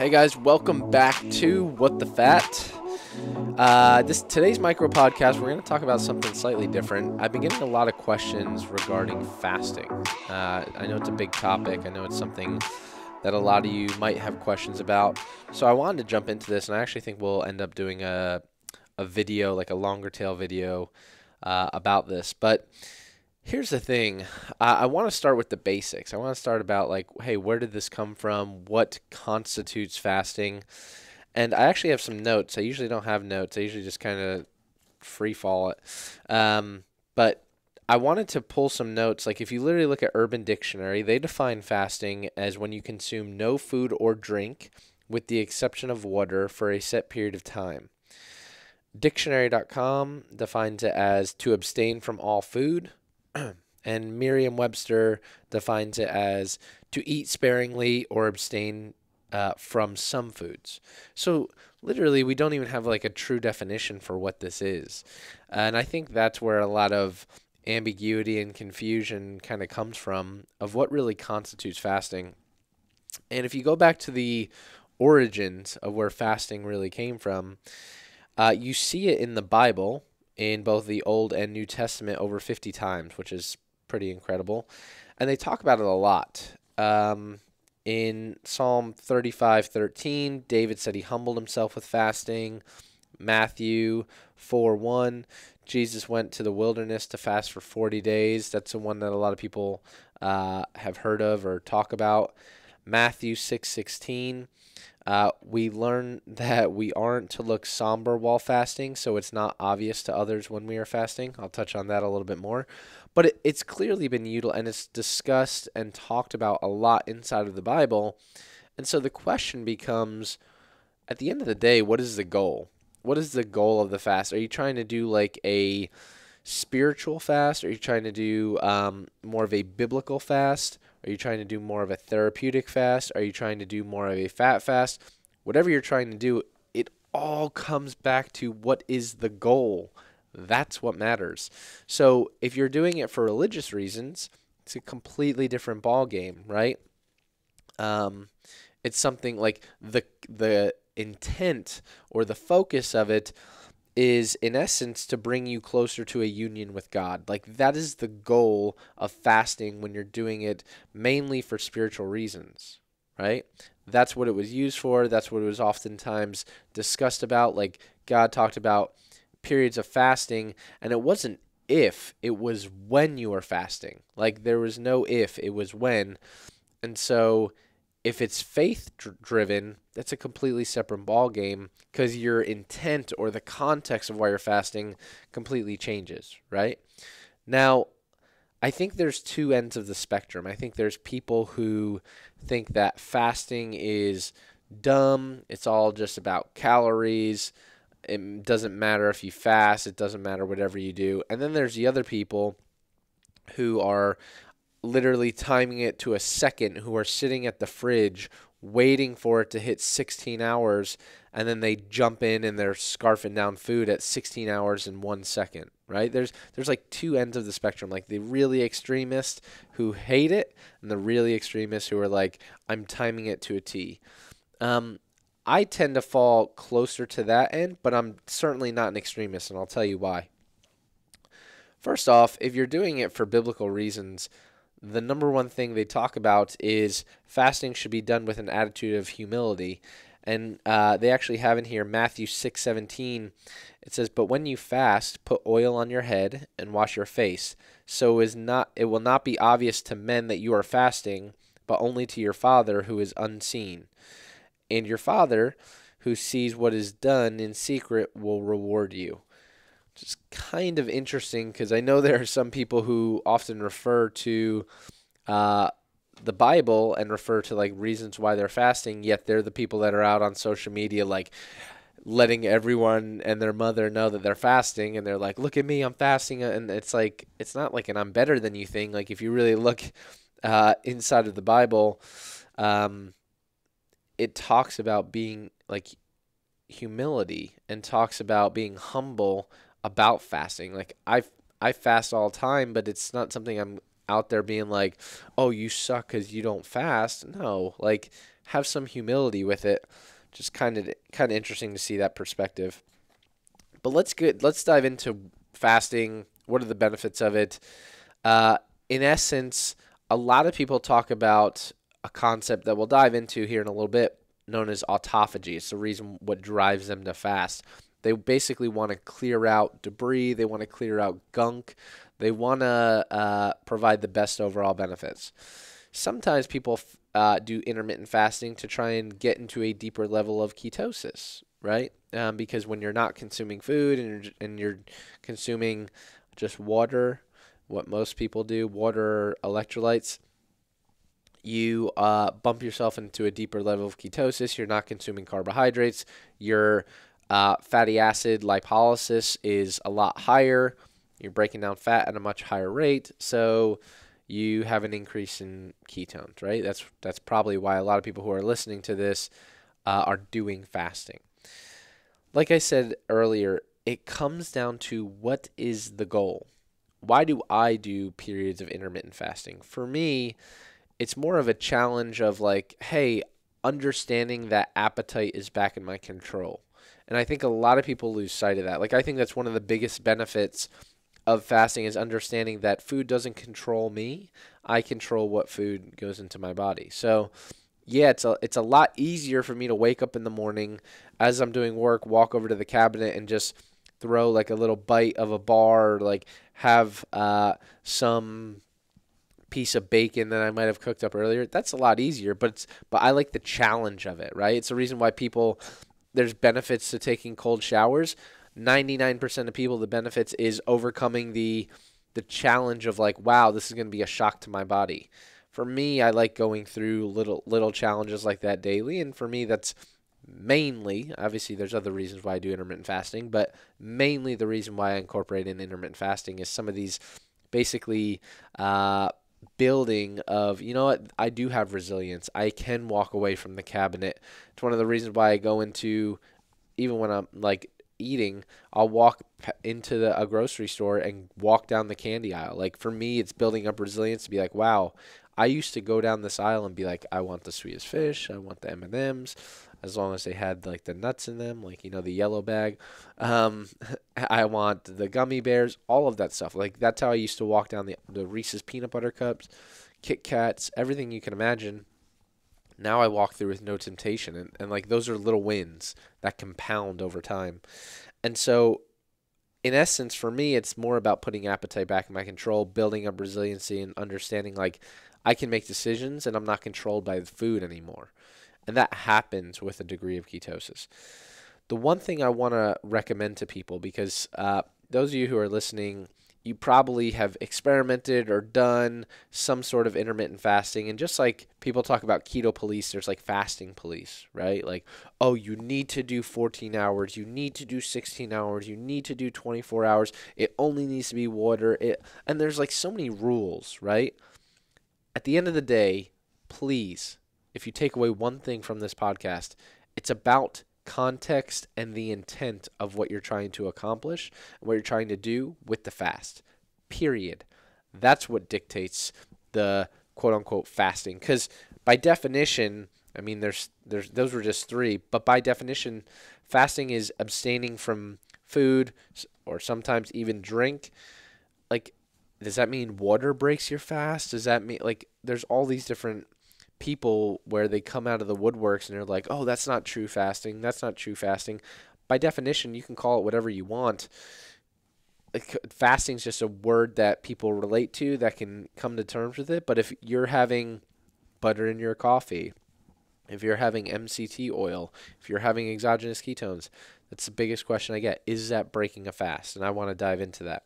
Hey guys, welcome back to What the Fat. Today's micro podcast, we're going to talk about something slightly different. I've been getting a lot of questions regarding fasting. I know it's a big topic. I know it's something that a lot of you might have questions about. So I wanted to jump into this, and I actually think we'll end up doing a video, like a longer tail video about this. But here's the thing. I want to start with the basics. I want to start about like, hey, where did this come from? What constitutes fasting? And I actually have some notes. I usually don't have notes. I usually just kind of free fall it. But I wanted to pull some notes. Like if you literally look at Urban Dictionary, they define fasting as when you consume no food or drink with the exception of water for a set period of time. Dictionary.com defines it as to abstain from all food. And Merriam-Webster defines it as to eat sparingly or abstain from some foods. So literally, we don't even have like a true definition for what this is. And I think that's where a lot of ambiguity and confusion kind of comes from of what really constitutes fasting. And if you go back to the origins of where fasting really came from, you see it in the Bible in both the Old and New Testament over 50 times, which is pretty incredible. And they talk about it a lot. In Psalm 35:13, David said he humbled himself with fasting. Matthew 4:1, Jesus went to the wilderness to fast for 40 days. That's the one that a lot of people have heard of or talk about. Matthew 6:16. We learn that we aren't to look somber while fasting, so it's not obvious to others when we are fasting. I'll touch on that a little bit more. But it's clearly been utilized, and it's discussed and talked about a lot inside of the Bible. And so the question becomes, at the end of the day, what is the goal? What is the goal of the fast? Are you trying to do like a spiritual fast? Are you trying to do more of a biblical fast? Are you trying to do more of a therapeutic fast? Are you trying to do more of a fat fast? Whatever you're trying to do, it all comes back to what is the goal. That's what matters. So if you're doing it for religious reasons, it's a completely different ball game, right? It's something like the intent or the focus of it is in essence to bring you closer to a union with God. Like that is the goal of fasting when you're doing it mainly for spiritual reasons, right? That's what it was used for. That's what it was oftentimes discussed about. Like God talked about periods of fasting, and it wasn't if, it was when you were fasting. Like there was no if, it was when. And so if it's faith-driven, that's a completely separate ball game because your intent or the context of why you're fasting completely changes, right? Now, I think there's two ends of the spectrum. I think there's people who think that fasting is dumb. It's all just about calories. It doesn't matter if you fast. It doesn't matter whatever you do. And then there's the other people who are literally timing it to a second, who are sitting at the fridge waiting for it to hit 16 hours, and then they jump in and they're scarfing down food at 16 hours in 1 second, right? There's like two ends of the spectrum, like the really extremists who hate it and the really extremists who are like, I'm timing it to a T. I tend to fall closer to that end, but I'm certainly not an extremist, and I'll tell you why. First off, if you're doing it for biblical reasons, the number one thing they talk about is fasting should be done with an attitude of humility. And they actually have in here Matthew 6:17. It says, "But when you fast, put oil on your head and wash your face, so it will not be obvious to men that you are fasting, but only to your Father who is unseen. And your Father who sees what is done in secret will reward you." Which is kind of interesting because I know there are some people who often refer to the Bible and refer to like reasons why they're fasting, yet they're the people that are out on social media like letting everyone and their mother know that they're fasting, and they're like, look at me, I'm fasting. And it's like, it's not like an I'm better than you thing. Like if you really look inside of the Bible, it talks about being like humility and talks about being humble about fasting. Like I fast all the time, but it's not something I'm out there being like, oh, you suck because you don't fast. No, like have some humility with it. Just kind of interesting to see that perspective. But let's dive into fasting. What are the benefits of it? In essence, a lot of people talk about a concept that we'll dive into here in a little bit, known as autophagy. It's the reason what drives them to fast. They basically want to clear out debris. They want to clear out gunk. They want to provide the best overall benefits. Sometimes people do intermittent fasting to try and get into a deeper level of ketosis, right? Because when you're not consuming food and you're consuming just water, what most people do, water, electrolytes, you bump yourself into a deeper level of ketosis. You're not consuming carbohydrates. Your fatty acid lipolysis is a lot higher. You're breaking down fat at a much higher rate, so you have an increase in ketones, right? That's probably why a lot of people who are listening to this are doing fasting. Like I said earlier, it comes down to what is the goal. Why do I do periods of intermittent fasting? For me, it's more of a challenge of like, hey, understanding that appetite is back in my control. And I think a lot of people lose sight of that. Like, I think that's one of the biggest benefits of fasting is understanding that food doesn't control me. I control what food goes into my body. So, yeah, it's a lot easier for me to wake up in the morning as I'm doing work, walk over to the cabinet and just throw like a little bite of a bar, or like have some piece of bacon that I might have cooked up earlier. That's a lot easier, but I like the challenge of it, right? It's the reason why there's benefits to taking cold showers. 99% of people, the benefits is overcoming the challenge of like, wow, this is going to be a shock to my body. For me, I like going through little challenges like that daily, and for me, that's mainly, obviously there's other reasons why I do intermittent fasting, but mainly the reason why I incorporate in intermittent fasting is some of these basically building of, you know what, I do have resilience. I can walk away from the cabinet. It's one of the reasons why I go into, even when I'm like eating, I'll walk into a grocery store and walk down the candy aisle. Like, for me, it's building up resilience to be like, wow, I used to go down this aisle and be like, I want the sweetest fish, I want the M&Ms, as long as they had like the nuts in them, like, you know, the yellow bag. I want the gummy bears, all of that stuff. Like, that's how I used to walk down the Reese's peanut butter cups, Kit Kats, everything you can imagine. Now I walk through with no temptation, and like, those are little wins that compound over time. And so, in essence, for me, it's more about putting appetite back in my control, building up resiliency, and understanding like I can make decisions and I'm not controlled by the food anymore. And that happens with a degree of ketosis. The one thing I want to recommend to people, because those of you who are listening, you probably have experimented or done some sort of intermittent fasting. And just like people talk about keto police, there's like fasting police, right? Like, oh, you need to do 14 hours. You need to do 16 hours. You need to do 24 hours. It only needs to be water. And there's like so many rules, right? At the end of the day, please, if you take away one thing from this podcast, it's about context and the intent of what you're trying to accomplish and what you're trying to do with the fast. Period. That's what dictates the quote unquote fasting. Because by definition, I mean, there's those were just three, but by definition, fasting is abstaining from food or sometimes even drink. Like, does that mean water breaks your fast? Does that mean, like, there's all these different people where they come out of the woodworks and they're like, oh, that's not true fasting. That's not true fasting. By definition, you can call it whatever you want. Like, fasting is just a word that people relate to, that can come to terms with it. But if you're having butter in your coffee, if you're having MCT oil, if you're having exogenous ketones, that's the biggest question I get. Is that breaking a fast? And I want to dive into that.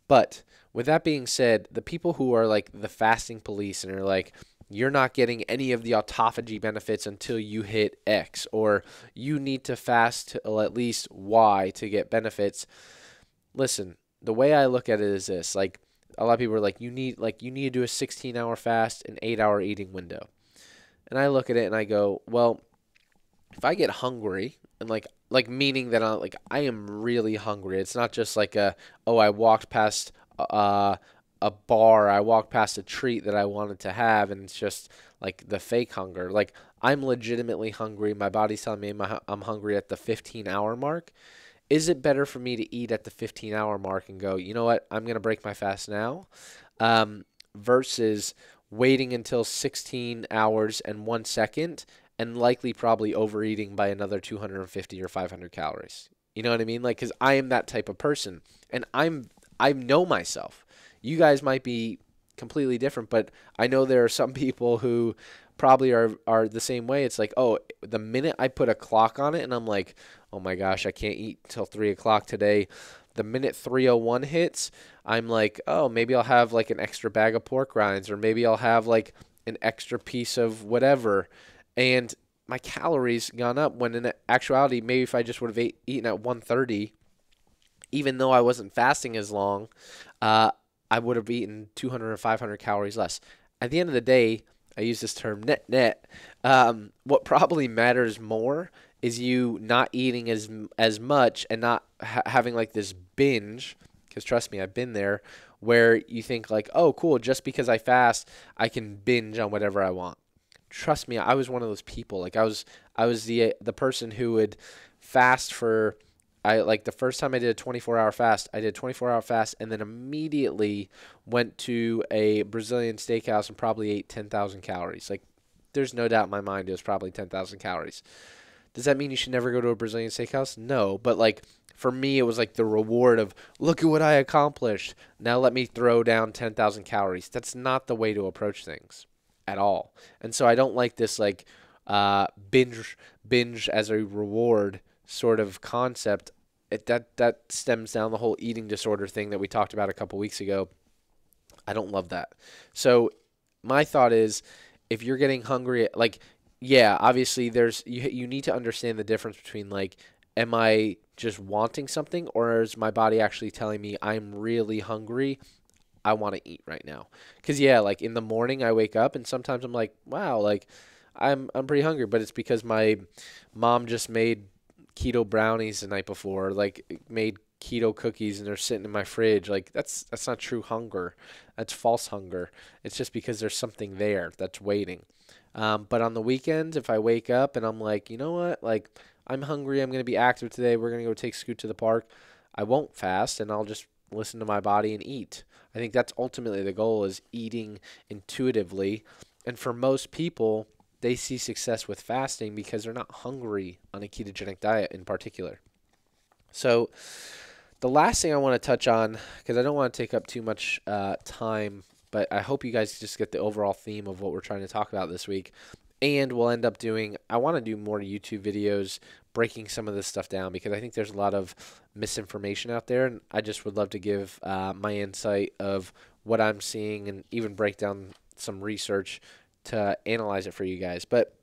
But with that being said, the people who are like the fasting police and are like, you're not getting any of the autophagy benefits until you hit X, or you need to fast till at least Y to get benefits. Listen, the way I look at it is this: like, a lot of people are like, you need to do a 16-hour fast, an 8-hour eating window. And I look at it and I go, well, if I get hungry, and like meaning that I am really hungry. It's not just like I walked past a bar, I walked past a treat that I wanted to have, and it's just like the fake hunger. Like, I'm legitimately hungry. My body's telling me I'm hungry at the 15-hour mark. Is it better for me to eat at the 15-hour mark and go, you know what, I'm going to break my fast now, versus waiting until 16 hours and 1 second and likely probably overeating by another 250 or 500 calories? You know what I mean? Like, because I am that type of person, and I know myself. You guys might be completely different, but I know there are some people who probably are the same way. It's like, oh, the minute I put a clock on it and I'm like, oh my gosh, I can't eat till 3 o'clock today. The minute 3:01 hits, I'm like, oh, maybe I'll have like an extra bag of pork rinds, or maybe I'll have like an extra piece of whatever. And my calories gone up, when in actuality, maybe if I just would have eaten at 1:30, even though I wasn't fasting as long, uh, I would have eaten 200 or 500 calories less. At the end of the day, I use this term net. What probably matters more is you not eating as much and not having like this binge. Because trust me, I've been there, where you think like, oh, cool, just because I fast, I can binge on whatever I want. Trust me, I was one of those people. Like I was the person who would fast for. I like the first time I did a 24-hour fast, I did a 24-hour fast and then immediately went to a Brazilian steakhouse and probably ate 10,000 calories. Like, there's no doubt in my mind it was probably 10,000 calories. Does that mean you should never go to a Brazilian steakhouse? No, but like for me it was like the reward of, look at what I accomplished. Now let me throw down 10,000 calories. That's not the way to approach things at all. And so I don't like this like binge as a reward sort of concept. That stems down the whole eating disorder thing that we talked about a couple weeks ago. I don't love that. So my thought is, if you're getting hungry, like, yeah, obviously you need to understand the difference between like, am I just wanting something, or is my body actually telling me I'm really hungry? I want to eat right now. Because yeah, like in the morning I wake up and sometimes I'm like, wow, like I'm pretty hungry, but it's because my mom just made keto brownies the night before, like made keto cookies, and they're sitting in my fridge. Like that's not true hunger. That's false hunger. It's just because there's something there that's waiting. But on the weekends, if I wake up and I'm like, you know what, like I'm hungry, I'm gonna be active today. We're gonna go take Scoot to the park. I won't fast, and I'll just listen to my body and eat. I think that's ultimately the goal, is eating intuitively. And for most people, they see success with fasting because they're not hungry on a ketogenic diet in particular. So the last thing I want to touch on, because I don't want to take up too much time, but I hope you guys just get the overall theme of what we're trying to talk about this week. And we'll end up I want to do more YouTube videos breaking some of this stuff down, because I think there's a lot of misinformation out there, and I just would love to give my insight of what I'm seeing and even break down some research to analyze it for you guys. But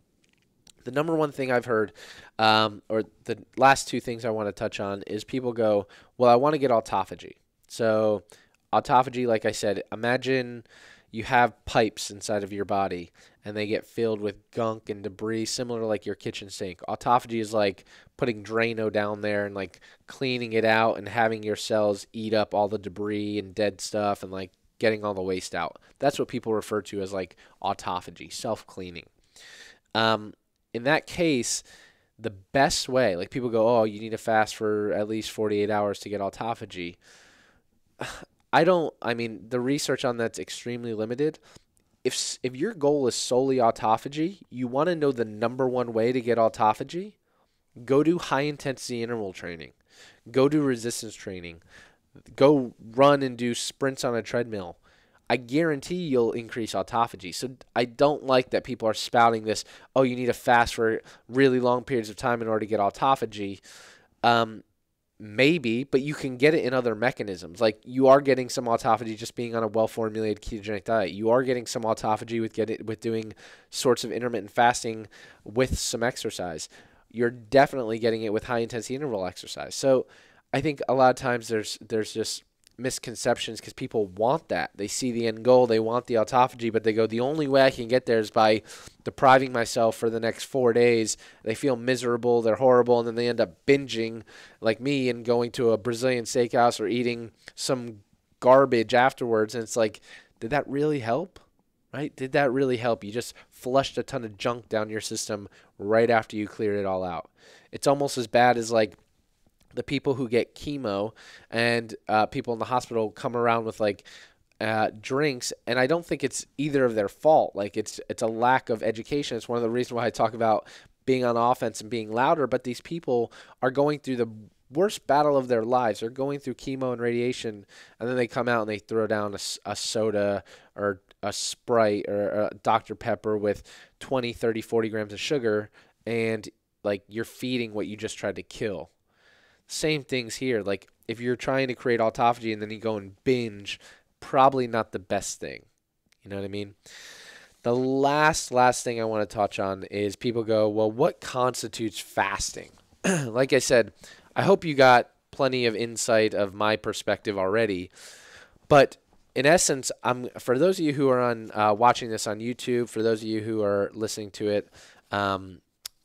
the number one thing I've heard, or the last two things I want to touch on, is people go, well, I want to get autophagy. So autophagy, like I said, imagine you have pipes inside of your body and they get filled with gunk and debris, similar to like your kitchen sink. Autophagy is like putting Drano down there and like cleaning it out and having your cells eat up all the debris and dead stuff and like getting all the waste out. That's what people refer to as like autophagy, self-cleaning. In that case, the best way, like people go, oh, you need to fast for at least 48 hours to get autophagy. I mean, the research on that's extremely limited. If your goal is solely autophagy, you want to know the number one way to get autophagy, go do high intensity interval training. Go do resistance training. Go run and do sprints on a treadmill. I guarantee you'll increase autophagy. So I don't like that people are spouting this, oh, you need to fast for really long periods of time in order to get autophagy. Maybe, but you can get it in other mechanisms. Like, you are getting some autophagy just being on a well-formulated ketogenic diet. You are getting some autophagy with doing sorts of intermittent fasting with some exercise. You're definitely getting it with high-intensity interval exercise. So I think a lot of times there's just misconceptions because people want that. They see the end goal, they want the autophagy, but they go, the only way I can get there is by depriving myself for the next 4 days. They feel miserable, they're horrible, and then they end up binging like me and going to a Brazilian steakhouse or eating some garbage afterwards. And it's like, did that really help? right? Did that really help? You just flushed a ton of junk down your system right after you cleared it all out. It's almost as bad as like the people who get chemo and people in the hospital come around with like drinks, and I don't think it's either of their fault. Like it's a lack of education. It's one of the reasons why I talk about being on offense and being louder. But these people are going through the worst battle of their lives. They're going through chemo and radiation, and then they come out and they throw down a soda or a Sprite or a Dr. Pepper with 20, 30, 40 grams of sugar, and like you're feeding what you just tried to kill. Same things here. Like if you're trying to create autophagy and then you go and binge, probably not the best thing. You know what I mean? The last thing I want to touch on is people go, well, what constitutes fasting? Like I said, I hope you got plenty of insight of my perspective already. But in essence, for those of you who are on watching this on YouTube, for those of you who are listening to it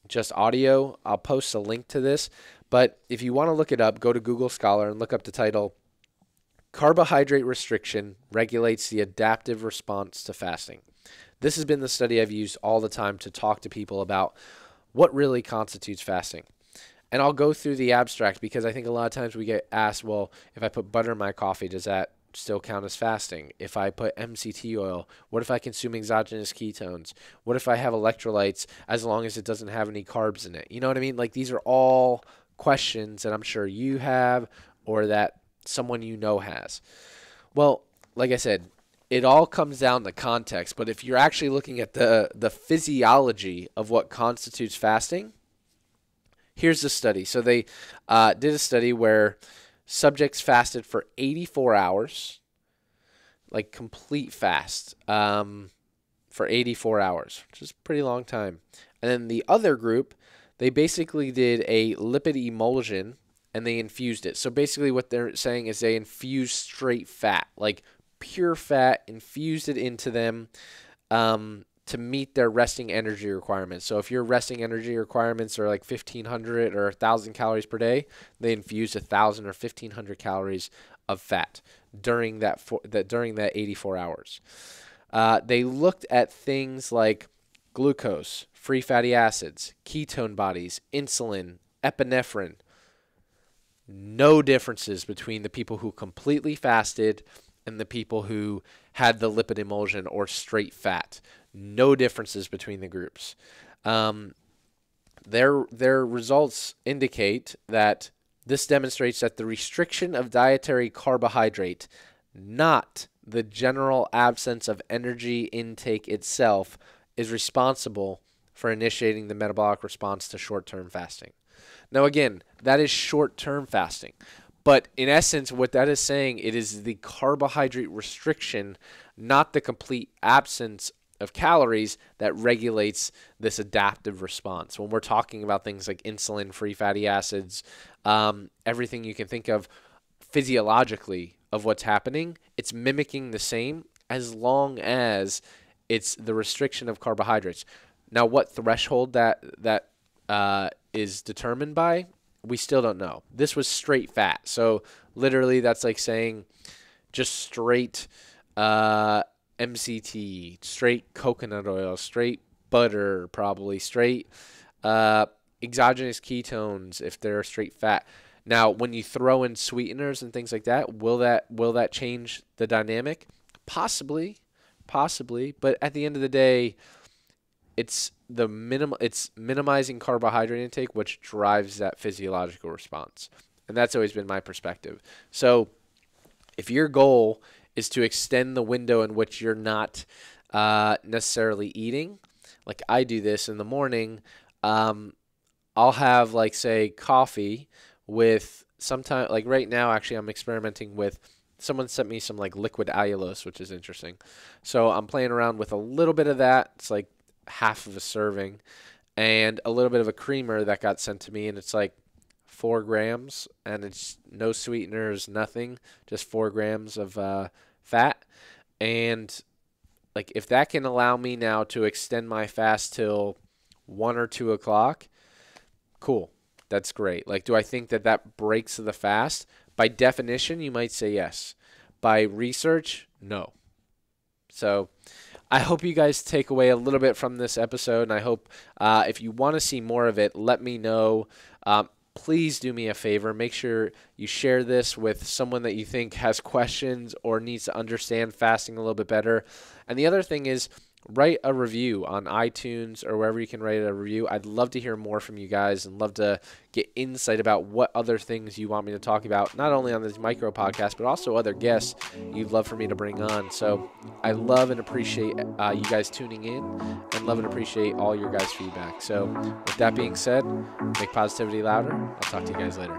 just audio, I'll post a link to this. But if you want to look it up, go to Google Scholar and look up the title, Carbohydrate Restriction Regulates the Adaptive Response to Fasting. This has been the study I've used all the time to talk to people about what really constitutes fasting. And I'll go through the abstract because I think a lot of times we get asked, well, if I put butter in my coffee, does that still count as fasting? If I put MCT oil, what if I consume exogenous ketones? What if I have electrolytes as long as it doesn't have any carbs in it? You know what I mean? Like these are all questions that I'm sure you have or that someone you know has. Well, like I said, it all comes down to context, but if you're actually looking at the physiology of what constitutes fasting, here's the study. So they did a study where subjects fasted for 84 hours, like complete fast, for 84 hours, which is a pretty long time. And then the other group, they basically did a lipid emulsion and they infused it. So basically what they're saying is they infused straight fat, like pure fat, infused it into them to meet their resting energy requirements. So if your resting energy requirements are like 1,500 or 1,000 calories per day, they infused 1,000 or 1,500 calories of fat during that 84 hours. They looked at things like glucose, free fatty acids, ketone bodies, insulin, epinephrine. No differences between the people who completely fasted and the people who had the lipid emulsion or straight fat. No differences between the groups. Their results indicate that this demonstrates that the restriction of dietary carbohydrate, not the general absence of energy intake itself, is responsible for initiating the metabolic response to short-term fasting. Now, again, that is short-term fasting. But in essence, what that is saying, it is the carbohydrate restriction, not the complete absence of calories, that regulates this adaptive response. When we're talking about things like insulin, free fatty acids, everything you can think of physiologically of what's happening, it's mimicking the same as long as it's the restriction of carbohydrates. Now, what threshold that is determined by, we still don't know. This was straight fat. So literally that's like saying just straight MCT, straight coconut oil, straight butter, probably straight exogenous ketones if they're straight fat. Now, when you throw in sweeteners and things like that, will that change the dynamic? Possibly, but at the end of the day, it's minimizing carbohydrate intake which drives that physiological response. And that's always been my perspective. So if your goal is to extend the window in which you're not necessarily eating, like I do this in the morning, I'll have like say coffee with sometimes, like right now actually I'm experimenting with, someone sent me some like liquid allulose, which is interesting. So I'm playing around with a little bit of that. It's like half of a serving, and a little bit of a creamer that got sent to me, and it's like 4 grams, and it's no sweeteners, nothing, just 4 grams of fat. And like if that can allow me now to extend my fast till 1 or 2 o'clock, cool, that's great. Like, do I think that breaks the fast? By definition, you might say yes. By research, no. So I hope you guys take away a little bit from this episode, and I hope if you want to see more of it, let me know. Please do me a favor. Make sure you share this with someone that you think has questions or needs to understand fasting a little bit better. And the other thing is, write a review on iTunes or wherever you can write a review. I'd love to hear more from you guys and love to get insight about what other things you want me to talk about, not only on this micro podcast, but also other guests you'd love for me to bring on. So I love and appreciate you guys tuning in, and love and appreciate all your guys' feedback. So with that being said, make positivity louder. I'll talk to you guys later.